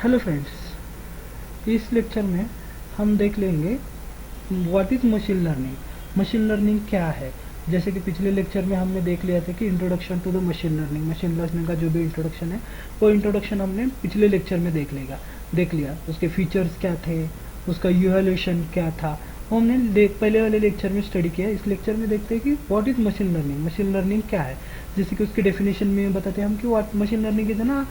Hello friends, इस lecture में हम देख लेंगे what is machine learning. Machine learning क्या है। जैसे कि पिछले लेक्चर में हमने देख लिया था कि introduction to the machine learning का जो भी इंट्रोडक्शन है वो इंट्रोडक्शन हमने पिछले लेक्चर में देख लिया। उसके फीचर्स क्या थे, उसका यूएल्यूशन क्या था, वो हमने पहले वाले लेक्चर में स्टडी किया। इस लेक्चर में देखते हैं कि व्हाट इज़ मशीन लर्निंग क्या है। जैसे कि उसके डेफिनेशन में बताते हैं हम कि व्हाट मशीन लर्निंग इज ना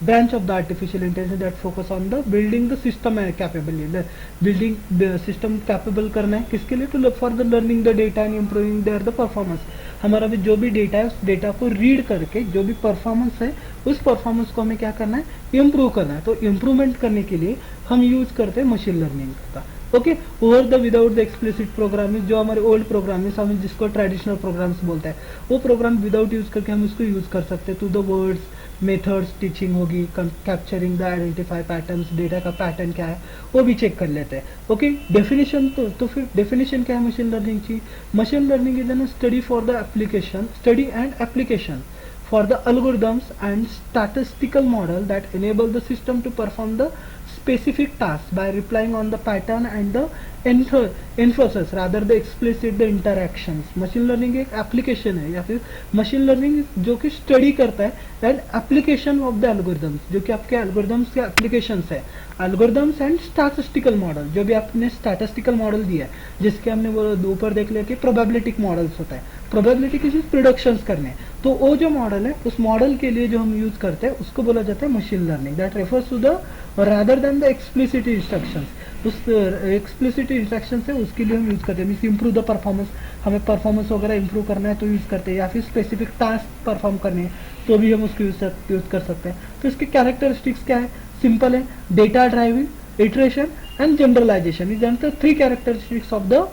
branch of the artificial intelligence that focus on the building the system capable, building the system capable करना है किसके लिए, to for the learning the data and improving their the performance। हमारा भी जो भी data है उस डेटा को रीड करके जो भी परफॉर्मेंस है उस परफॉर्मेंस को हमें क्या करना है, इम्प्रूव करना है। तो इम्प्रूवमेंट करने के लिए हम यूज करते हैं मशीन लर्निंग का। Okay, over the without the explicit programming, जो हमारे ओल्ड प्रोग्राम हम जिसको ट्रेडिशनल प्रोग्राम्स बोलते हैं, वो प्रोग्राम विदाउट यूज करके हम उसको यूज कर सकते हैं। To the words methods teaching होगी, capturing the identify patterns, data का पैटर्न क्या है वो भी चेक कर लेते हैं। ओके, डेफिनेशन तो फिर डेफिनेशन क्या है मशीन लर्निंग की। Machine learning is N study for the application, study and application for the algorithms and statistical model that enable the system to perform the specific task by relying on the pattern and the inferences rather the explicit the interactions। Machine learning एक application है या फिर machine learning जो कि study करता है and application of the algorithms, जो कि आपके एल्गोरिथम्स के एप्लीकेशंस है। एल्गोरिथम्स एंड स्टैटिस्टिकल मॉडल, जो भी आपने स्टैटिस्टिकल मॉडल दिया है, जिसके हमने वो ऊपर देख लिया कि प्रोबेबिलिटी मॉडल्स होता है, प्रोबेबिलिटी की प्रिडिक्शंस करने। तो वो जो मॉडल है उस मॉडल के लिए जो हम यूज करते हैं उसको बोला जाता है machine learning. That refers to the rather than the explicit instructions. उस एक्सप्लिसिट इंस्ट्रक्शन है उसके लिए हम यूज करते हैं। मीन्स इंप्रूव द परफॉर्मेंस, हमें परफॉर्मेंस वगैरह इंप्रूव करना है तो यूज करते हैं, या फिर स्पेसिफिक टास्क परफॉर्म करने हैं तो भी हम उसको यूज कर सकते हैं। तो इसके कैरेक्टरिस्टिक्स क्या है, सिंपल है, data driving, iteration and generalization. Is the three characteristics of the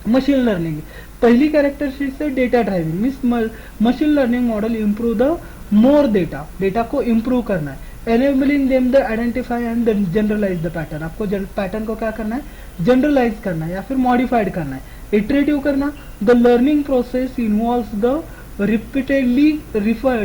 machine learning. पहली कैरेक्टरिस्टिक्स है data driving, means machine learning model improve the more data, data को इंप्रूव करना है। Enabling them the identify and generalize the pattern, आपको pattern को क्या करना है, जनरलाइज करना है या फिर मॉडिफाइड करना है। इटरेटिव करना, the learning process involves the repeatedly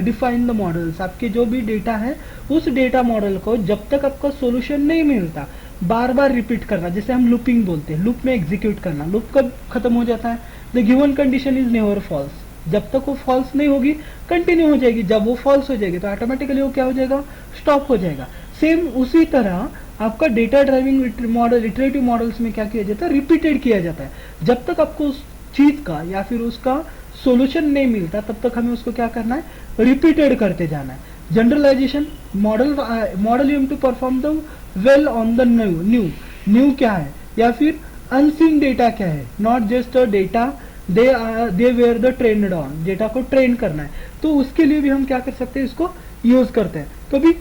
define the models. आपके जो भी डेटा है उस डेटा मॉडल को जब तक आपका सोल्यूशन नहीं मिलता बार बार रिपीट करना, जैसे हम लूपिंग बोलते हैं, लूप में एग्जीक्यूट करना। लूप कब खत्म हो जाता है, the given condition is never false, जब तक वो फॉल्स नहीं होगी कंटिन्यू हो जाएगी, जब वो फॉल्स हो जाएगी तो ऑटोमेटिकली वो क्या हो जाएगा, स्टॉप हो जाएगा। सेम उसी तरह आपका data driving model, iterative models में क्या किया जाता है, रिपीटेड किया जाता है। जब तक आपको उस चीज का या फिर उसका सोल्यूशन नहीं मिलता तब तक हमें उसको क्या करना है, रिपीटेड करते जाना है। Generalization, model aim to perform the well on the new क्या है या फिर अनसीन डेटा क्या है, not just a data they where the trend on, data को ट्रेन करना है तो उसके लिए भी हम क्या कर सकते हैं, इसको यूज करते हैं। तो अभी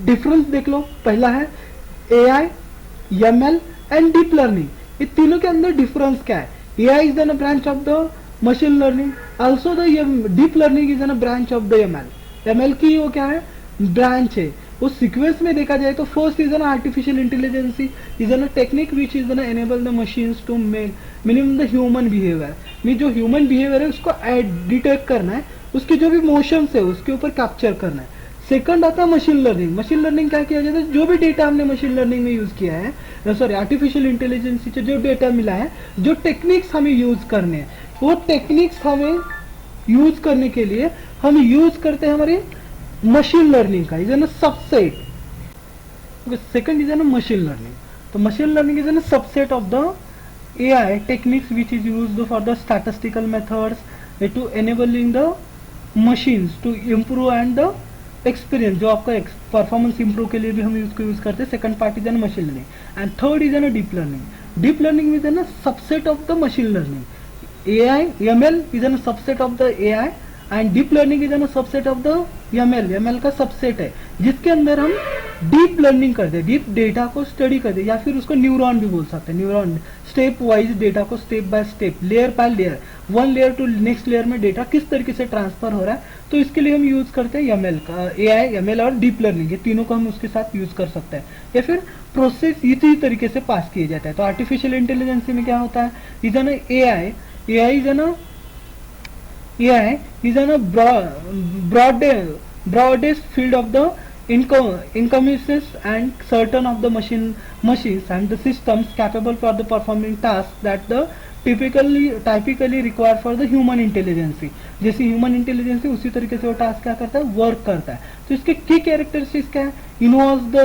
डिफरेंस देख लो, पहला है AI, ML and deep learning. ये तीनों के अंदर डिफरेंस क्या है। AI is an branch of the machine learning, also the deep learning is an branch of the ML की वो क्या है, ब्रांच है। उस सीक्वेंस में देखा जाए तो first is an artificial intelligence is an technique which is an enable the machines to minimum the human behaviour. में जो ह्यूमन बिहेवियर है उसको डिटेक्ट करना है, उसके जो भी मोशंस है उसके ऊपर कैप्चर करना है। सेकंड आता है मशीन लर्निंग। मशीन लर्निंग क्या किया जाता है, जो भी डेटा हमने मशीन लर्निंग में यूज किया है, सॉरी आर्टिफिशियल इंटेलिजेंस से जो डेटा मिला है, जो टेक्निक्स हमें यूज करने हैं, वो टेक्निक्स हमें यूज करने के लिए हम यूज करते हैं हमारे मशीन लर्निंग का, is an subset. Second is an machine learning. तो machine learning is an subset of the AI techniques which is used for the statistical methods to enabling the machines to improve and the experience, जो आपका performance improve के लिए भी हम इसको use करते हैं। Second part is an machine learning and third is N deep learning. Deep learning is an subset of the machine learning. AI ML is an subset of the AI and deep learning is an subset of the ML का subset है जिसके अंदर हम deep learning करते हैं, deep data को study करते हैं, या फिर उसको न्यूरॉन भी बोल सकते हैं। न्यूरॉन स्टेप वाइज डेटा को step by step, layer by layer, one layer to next layer में डेटा किस तरीके से ट्रांसफर हो रहा है, तो इसके लिए हम यूज करते हैं ML का, AI ML और डीप लर्निंग, ये तीनों को हम उसके साथ यूज कर सकते हैं। या फिर प्रोसेस इसी तरीके से पास किए जाता है। तो आर्टिफिशियल इंटेलिजेंस में क्या होता है, is an AI is an a broadest field of the encompasses and certain of the machines and the systems capable for the performing tasks that the typically required for the human intelligence. जैसे human intelligence उसी तरीके से वो task क्या करता है, work करता है. तो इसके की कैरेक्टरिस्टिक्स क्या है, involves the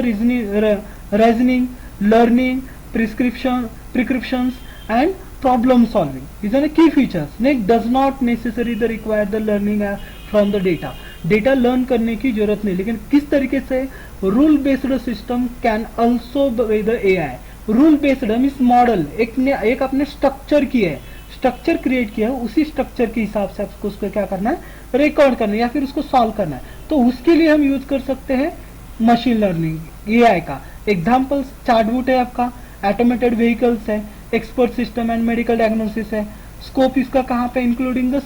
reasoning, learning, prescriptions and problem solving. These are the key features. Next, does not necessarily the require the learning from the data. Data learn करने की जरूरत नहीं, लेकिन किस तरीके से rule based system can also be the AI. Rule based means model, एक आपने स्ट्रक्चर किया है, स्ट्रक्चर क्रिएट किया है, उसी स्ट्रक्चर के हिसाब से आपको उसको क्या करना है, रिकॉर्ड करना है या फिर उसको सॉल्व करना है. तो उसके लिए हम यूज कर सकते हैं मशीन लर्निंग एआई का. एग्जाम्पल चार्टबूट है आपका, ऑटोमेटेड व्हीकल्स है, expert system and medical diagnosis है. स्कोप इसका कहाँ पे, including the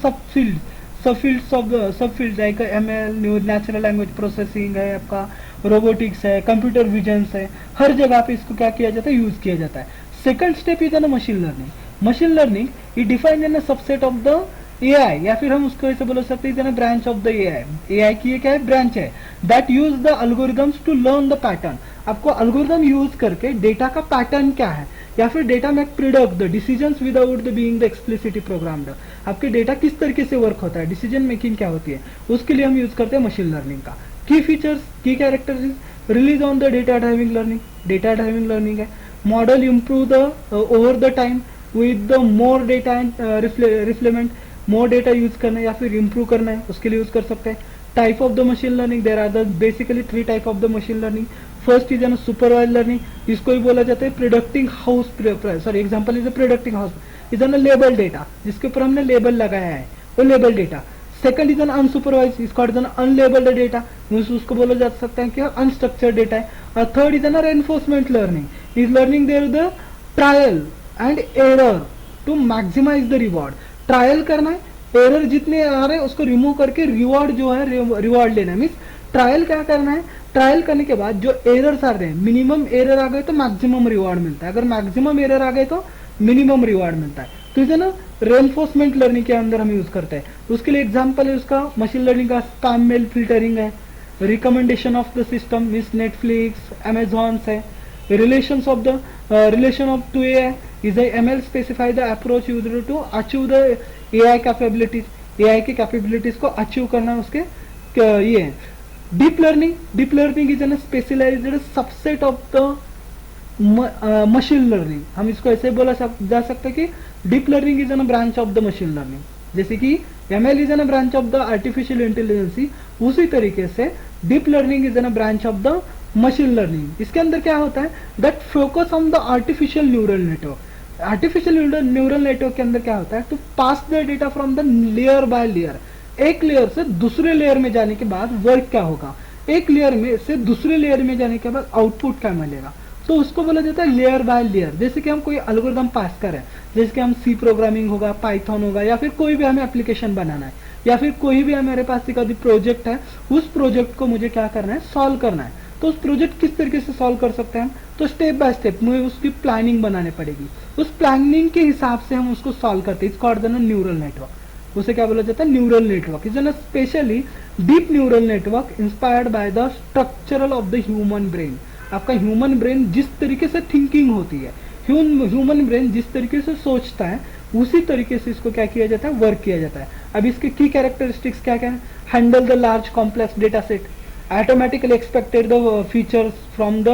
subfield like ML, natural language processing है आपका, रोबोटिक्स है, कंप्यूटर विजन है, हर जगह पे इसको क्या किया जाता है, यूज किया जाता है. सेकंड स्टेप इज ना machine learning. Machine learning it defined in subset of the AI, या फिर हम उसको ऐसे बोल सकते हैं branch of the AI. AI की क्या है, ब्रांच है that use the algorithms to learn the pattern. आपको एल्गोरिथम यूज करके डेटा का पैटर्न क्या है, या फिर डेटा में predict the decisions without the being the explicitly programmed. आपके डेटा किस तरीके से वर्क होता है, डिसीजन मेकिंग क्या होती है, उसके लिए हम यूज करते हैं मशीन लर्निंग का. Key features, key characteristics, relies on the data driving learning. Data driving learning है, model improve the over the time with the more data and refinement. More data use करना है या फिर improve करना है, उसके लिए यूज कर सकते हैं. Type of the machine learning, there are the basically 3 type of the machine learning. First is an supervise learning, इसको ही बोला जाता है predicting house, sorry example is predicting house. Is an label data, जिसके ऊपर हमने लेबल लगाया है, वो label data. Second is an unsupervise, इसका इज एन अनलेबल्ड डेटा, उसको बोला जा सकता है कि अनस्ट्रक्चर्ड डेटा है. और third is an reinforcement learning, is learning there the trial and error to maximize the reward. Trial करना है, एरर जितने आ रहे हैं उसको रिमूव करके रिवॉर्ड जो है रिवॉर्ड लेना है. मीन्स ट्रायल क्या करना है, ट्रायल करने के बाद जो एरर्स आ रहे हैं, मिनिमम एरर आ गए तो मैक्सिमम रिवॉर्ड मिलता है, अगर मैक्सिमम एरर आ गए तो मिनिमम रिवॉर्ड मिलता है. तो इसे ना रेनफोर्समेंट लर्निंग के अंदर हम यूज करते हैं. उसके लिए एग्जांपल है उसका मशीन लर्निंग का स्पैम मेल फिल्टरिंग है, recommendation of the system means Netflix, Amazon है. Relation of to AI is a ML specify the approach used to achieve the AI capabilities. AI के कैपेबिलिटीज को achieve करना उसके ये है. Deep learning is an specialized subset of the machine learning. हम इसको ऐसे बोला जा सकते हैं कि deep learning is an branch of the machine learning. जैसे कि ML is an branch of the artificial intelligence, उसी तरीके से deep learning is an branch of the machine learning. इसके अंदर क्या होता है, that focus on the artificial neural network. Artificial neural network के अंदर क्या होता है, to pass the data from the layer by layer. एक लेयर से दूसरे लेयर में जाने के बाद वर्क क्या होगा, एक लेयर में से दूसरे लेयर में जाने के बाद आउटपुट क्या मिलेगा, तो उसको बोला जाता है लेयर बाय लेयर. जैसे कि हम कोई एल्गोरिथम पास करें, जैसे कि हम सी प्रोग्रामिंग होगा, पाइथन होगा, या फिर कोई भी हमें एप्लीकेशन बनाना है, या फिर कोई भी हमारे पास एक प्रोजेक्ट है, उस प्रोजेक्ट को मुझे क्या करना है, सॉल्व करना है. तो उस प्रोजेक्ट किस तरीके से सॉल्व कर सकते हैं हम, तो स्टेप बाय स्टेप मुझे उसकी प्लानिंग बनानी पड़ेगी. उस प्लानिंग के हिसाब से हम उसको सॉल्व करते हैं. इसको न्यूरल नेटवर्क, उसे क्या बोला जाता है, neural network. Is an specially deep neural network inspired by the structural of the human brain. आपका ह्यूमन ब्रेन जिस तरीके से थिंकिंग होती है, ह्यूमन ब्रेन जिस तरीके से सोचता है, उसी तरीके से इसको क्या किया जाता है, वर्क किया जाता है. अब इसके की कैरेक्टरिस्टिक्स क्या क्या है, handle the large complex data set, automatically expected the features from the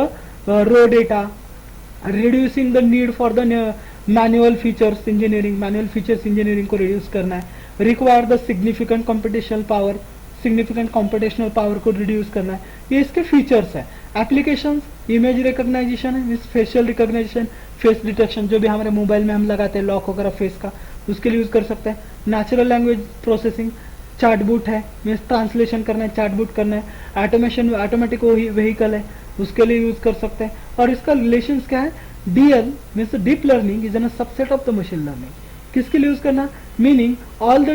raw data, reducing the need for the manual features engineering को reduce करना है. require the significant computational power को reduce करना है. ये इसके features है. applications, image recognition है, facial recognition, face detection, जो भी हमारे मोबाइल में हम लगाते हैं लॉक वगैरह फेस का, उसके लिए यूज कर सकते हैं. नेचुरल लैंग्वेज प्रोसेसिंग, चार्टबूट है, मीन्स ट्रांसलेशन करना है, चार्टबूट करना है. ऑटोमेटिक व्हीकल है, उसके लिए यूज कर सकते हैं. और इसका रिलेशन क्या है, DL means deep learning is an subset of the machine learning. किसके लिए यूज करना, meaning all the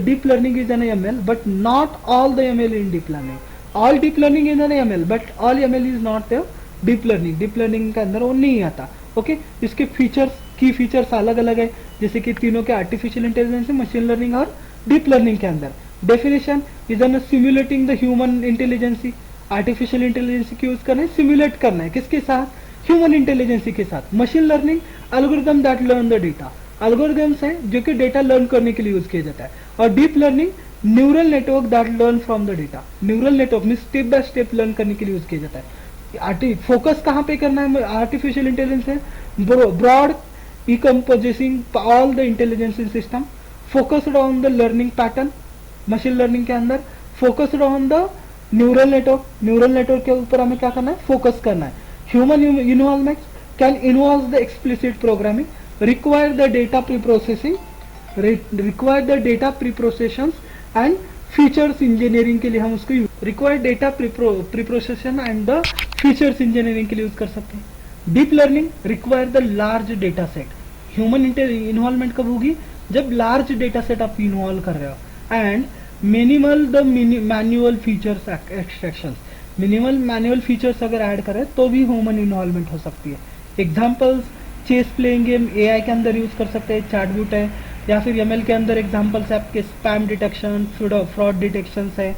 deep learning is N ML but not all the ML in deep learning. All deep learning is N ML but all ML is not the deep learning. Deep learning के अंदर वो नहीं आता. Okay, इसके features, की features अलग अलग है, जैसे कि तीनों के आर्टिफिशियल इंटेलिजेंस, मशीन लर्निंग और डीप लर्निंग के अंदर. Definition is an simulating the human intelligence. Artificial intelligence की यूज करना है, सिमुलेट करना है, किसके साथ, ह्यूमन इंटेलिजेंस के साथ। Machine learning algorithm that learn the data, algorithms हैं जो कि डेटा लर्न करने के लिए यूज किया जाता है। और deep learning neural network that learn from the data, neural network में स्टेप बाय स्टेप लर्न करने के लिए यूज किया जाता है। फोकस कहाँ पे करना है आर्टिफिशियल इंटेलिजेंस है, broad encompassing all the intelligence in system, focused on the learning pattern, machine learning के अंदर focused on the neural network, neural network के ऊपर हमें क्या करना है, फोकस करना है। Human involvement can involve the explicit programming, require the data pre processing, require the data pre procession and features engineering के लिए हम उसको require data pre procession and the features engineering के लिए यूज कर सकते हैं। Deep learning require the large data set, human involvement कब होगी, जब लार्ज डेटा सेट आप इन्वॉल्व कर रहे हो। And minimal the manual features extraction, minimal manual features अगर ऐड करें तो भी ह्यूमन इन्वॉल्वमेंट हो सकती है। Examples chess playing game AI के अंदर यूज कर सकते हैं, चैटबॉट है, या फिर एमएल के अंदर एग्जाम्पल्स आपके स्पैम डिटेक्शन, फ्रॉड डिटेक्शन है।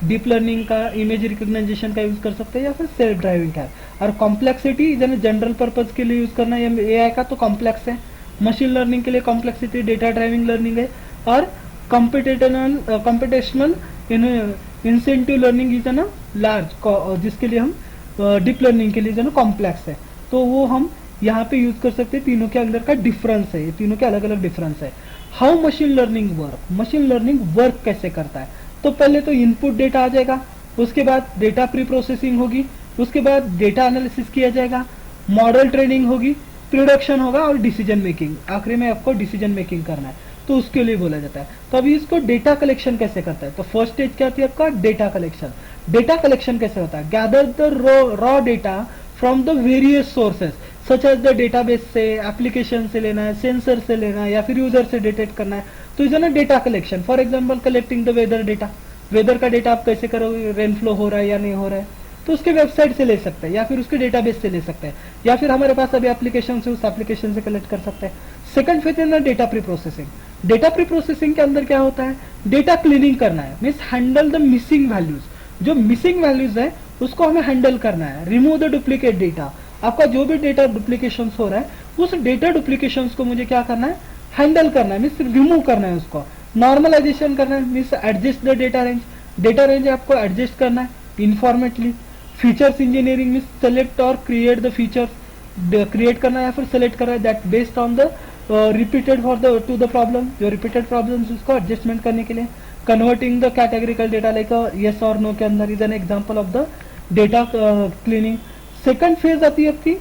डीप लर्निंग का इमेज रिकग्नाइजेशन का यूज कर सकते हैं, या फिर सेल्फ ड्राइविंग का। और कॉम्प्लेक्सिटी जनरल पर्पज के लिए यूज करना है एआई का तो कॉम्प्लेक्स है, मशीन लर्निंग के लिए कॉम्प्लेक्सिटी डेटा ड्राइविंग लर्निंग है। और कंप्यूटेशनल इंसेंटिव लर्निंग इज ना लार्ज, जिसके लिए हम डीप लर्निंग के लिए जो ना कॉम्प्लेक्स है, तो वो हम यहाँ पे यूज कर सकते हैं। तीनों के अंदर का डिफरेंस है, ये तीनों के अलग अलग डिफरेंस है। How machine learning work, machine learning work कैसे करता है, तो पहले तो इनपुट डेटा आ जाएगा, उसके बाद डेटा प्री प्रोसेसिंग होगी, उसके बाद डेटा एनालिसिस किया जाएगा, मॉडल ट्रेनिंग होगी, प्रोडक्शन होगा और डिसीजन मेकिंग, आखिरी में आपको डिसीजन मेकिंग करना है, तो उसके लिए बोला जाता है। तो अभी इसको डेटा कलेक्शन कैसे करता है, तो फर्स्ट स्टेज क्या होती है आपका, डेटा कलेक्शन। डेटा कलेक्शन कैसे होता है, gather the raw data from the various sources such as the database से, एप्लीकेशन से लेना है, सेंसर से लेना है, या फिर यूजर से डिटेक्ट करना है, तो इज ना data collection. For example collecting the weather data, weather का डेटा आप कैसे करोगे, रेनफ्लो हो रहा है या नहीं हो रहा है, तो उसके वेबसाइट से ले सकते हैं, या फिर उसके डेटाबेस से ले सकते हैं, या फिर हमारे पास अभी एप्लीकेशन से उस एप्लीकेशन से कलेक्ट कर सकते हैं। सेकंड फेज है ना data pre processing. Data pre processing के अंदर क्या होता है, डेटा क्लीनिंग करना है, means handle the missing values, जो मिसिंग वैल्यूज है उसको हमें हैंडल करना है। रिमूव द डुप्लीकेट डेटा, आपका जो भी डेटा डुप्लीकेशन हो रहा है उस डेटा डुप्लीकेशन को मुझे क्या करना है, हैंडल करना है, मीन्स रिमूव करना है उसको। नॉर्मलाइजेशन करना है, means adjust the data range, data range आपको एडजस्ट करना है इनफॉर्मेटली। फीचर्स इंजीनियरिंग मीन्स सेलेक्ट और क्रिएट द फीचर्स, क्रिएट करना है या फिर सेलेक्ट करना है that based on the repeated for the two the problem, जो रिपीटेड प्रॉब्लम्स उसको एडजस्टमेंट करने के लिए। Converting the categorical data like yes और नो के अंदर is an example of the data cleaning. Second phase आती है आपकी,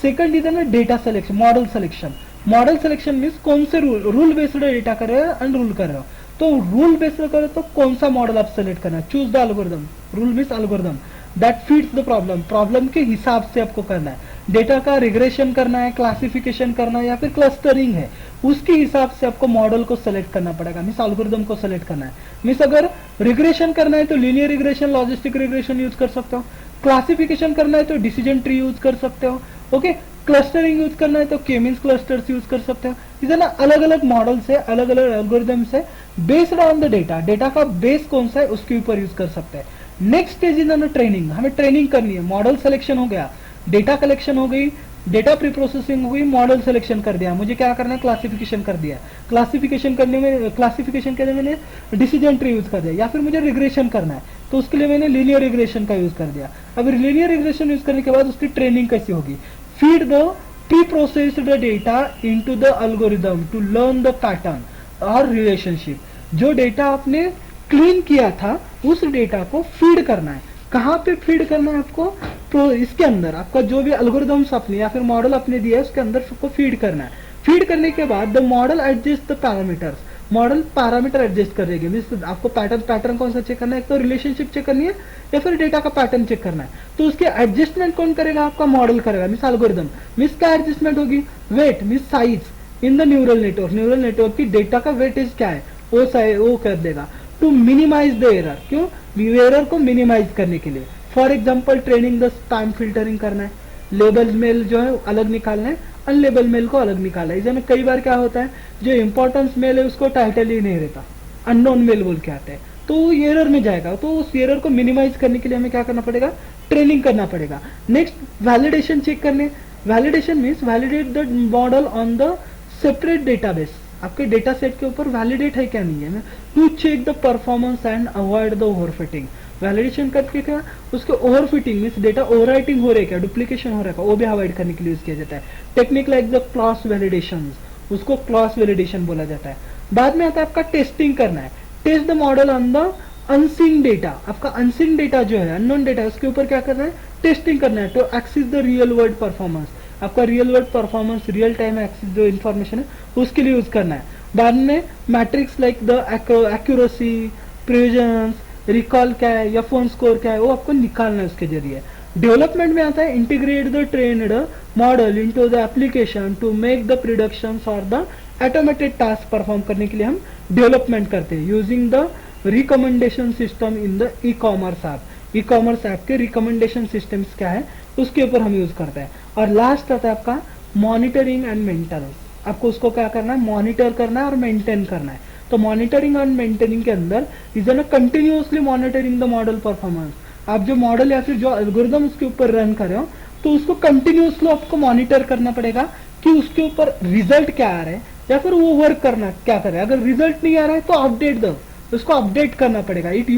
सेकंड इज ना data selection, model selection. Model selection means कौन से रूल बेस्ड डेटा कर रहे हो, अनरूल कर रहे हो, तो रूल बेस्ड करो तो कौन सा मॉडल आप सेलेक्ट करना है, choose the algorithm, rule means algorithm that fits the problem, problem के हिसाब से आपको करना है। डेटा का रिग्रेशन करना है, क्लासिफिकेशन करना है, या फिर क्लस्टरिंग है, उसके हिसाब से आपको मॉडल को सेलेक्ट करना पड़ेगा, मीन्स एल्गोरिथम को सेलेक्ट करना है। मीन्स अगर रिग्रेशन करना है तो linear regression, logistic regression use कर सकते हो, क्लासिफिकेशन करना है तो डिसीजन ट्री यूज कर सकते हो, ओके। क्लस्टरिंग यूज करना है तो के मींस क्लस्टर्स यूज कर सकते हो। इधर ना अलग अलग मॉडल से, अलग अलग एल्गोरिथम से based on the data, data का बेस कौन सा है उसके ऊपर यूज कर सकते हैं। नेक्स्ट स्टेज इज ना ट्रेनिंग, हमें ट्रेनिंग करनी है। मॉडल सिलेक्शन हो गया, डेटा कलेक्शन हो गई, डेटा प्री प्रोसेसिंग हो गई, मॉडल सिलेक्शन कर दिया, मुझे क्या करना है, क्लासिफिकेशन कर दिया। क्लासिफिकेशन करने में मैंने डिसीजन ट्री यूज कर दिया, या फिर मुझे रिग्रेशन करना है तो उसके लिए मैंने लीनियर रिग्रेशन का यूज कर दिया। अब लीनियर रिग्रेशन यूज करने के बाद उसकी ट्रेनिंग कैसी होगी, feed the pre processed data into the algorithm to learn the pattern और रिलेशनशिप। जो डेटा आपने क्लीन किया था उस डेटा को फीड करना है, कहाँ पे फीड करना है आपको, तो इसके अंदर आपका जो भी एल्गोरिथम्स आपने या फिर मॉडल आपने दिया है उसके अंदर सबको फीड करना है। फीड करने के बाद the model adjust the parameters, model parameter adjust करेगी, मीन्स आपको पैटर्न कौन सा चेक करना है, एक तो रिलेशनशिप चेक करनी है या फिर डेटा का पैटर्न चेक करना है, तो उसके एडजस्टमेंट कौन करेगा, आपका मॉडल करेगा, मीन्स एल्गोरिथम। मीन्स क्या एडजस्टमेंट होगी, weight means size in the neural network, neural network की डेटा का वेटेज क्या है वो कर देगा। टू मिनिमाइज द एरर, क्यों, एरर को मिनिमाइज करने के लिए। For example training the spam filtering करना है, लेबल मेल जो है अलग निकालना है, अनलेबल मेल को अलग निकालना है। इसमें कई बार क्या होता है, जो इंपॉर्टेंस मेल है उसको टाइटल ही नहीं रहता, अननोन मेल बोल के आते हैं, तो वो एरर में जाएगा। तो उस एरर को मिनिमाइज करने के लिए हमें क्या करना पड़ेगा, ट्रेनिंग करना पड़ेगा। नेक्स्ट वैलिडेशन चेक करने, validation means validate the model on the separate database, आपके डेटा सेट के ऊपर वैलिडेट है क्या नहीं है, to check the performance and avoid the overfitting. Validation करके क्या, उसके ओवरफिटिंग मीन्स डेटा ओवरराइटिंग हो रहा है क्या, डुप्लीकेशन हो रहा है क्या, वो भी अवॉइड करने के लिए यूज किया जाता है। Technique like the cross validation, उसको क्लॉस वैलिडेशन बोला जाता है। बाद में आता है आपका टेस्टिंग करना है, test the model on the unseen data, आपका अनसीन डेटा जो है, अननोन डेटा, उसके ऊपर क्या करना है, टेस्टिंग करना है to access the real world performance, आपका real world performance, real time access जो इन्फॉर्मेशन है उसके लिए यूज करना है। बाद में metrics like the accuracy, precisions, recall क्या है या फोन स्कोर क्या है, वो आपको निकालना है उसके जरिए। डेवलपमेंट में आता है integrate the trained model into the application to make the predictions और द ऑटोमेटेड टास्क परफॉर्म करने के लिए हम डेवलपमेंट करते हैं using the recommendation system in the e commerce app. E commerce app के रिकमेंडेशन सिस्टम्स क्या है उसके ऊपर हम यूज करते हैं। और लास्ट आता है आपका मॉनिटरिंग एंड मेंटेनेंस, आपको उसको क्या करना है, मॉनिटर करना है और मेंटेन करना है। तो मॉनिटरिंग एंड मेंटेनिंग के अंदर is an continuously monitoring the model performance, आप जो मॉडल या फिर जो एल्गोरिदम उसके ऊपर रन कर रहे हो तो उसको कंटिन्यूअसली आपको मॉनिटर करना पड़ेगा कि उसके ऊपर रिजल्ट क्या आ रहा है या फिर वो वर्क करना क्या कर रहा है। अगर रिजल्ट नहीं आ रहा है तो अपडेट दो, उसको अपडेट करना पड़ेगा। It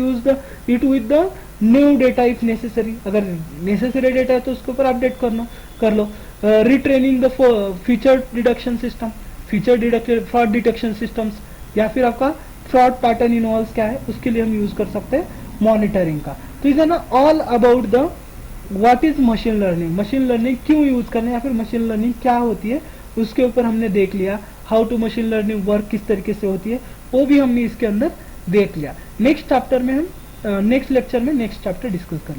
with the new data if necessary, अगर नेसेसरी डेटा है तो उसके ऊपर अपडेट कर लो। Retraining the feature deduction system, feature deduction, fraud detection systems, या फिर आपका फ्रॉड पैटर्न इन्वॉल्व क्या है उसके लिए हम यूज कर सकते हैं मॉनिटरिंग का। तो इज ना all about the what is machine learning, machine learning क्यों यूज करना है या फिर मशीन लर्निंग क्या होती है उसके ऊपर हमने देख लिया। How to machine learning work किस तरीके से होती है वो भी हमने इसके अंदर देख लिया। नेक्स्ट चैप्टर में हम नेक्स्ट लेक्चर में नेक्स्ट चैप्टर डिस्कस करेंगे।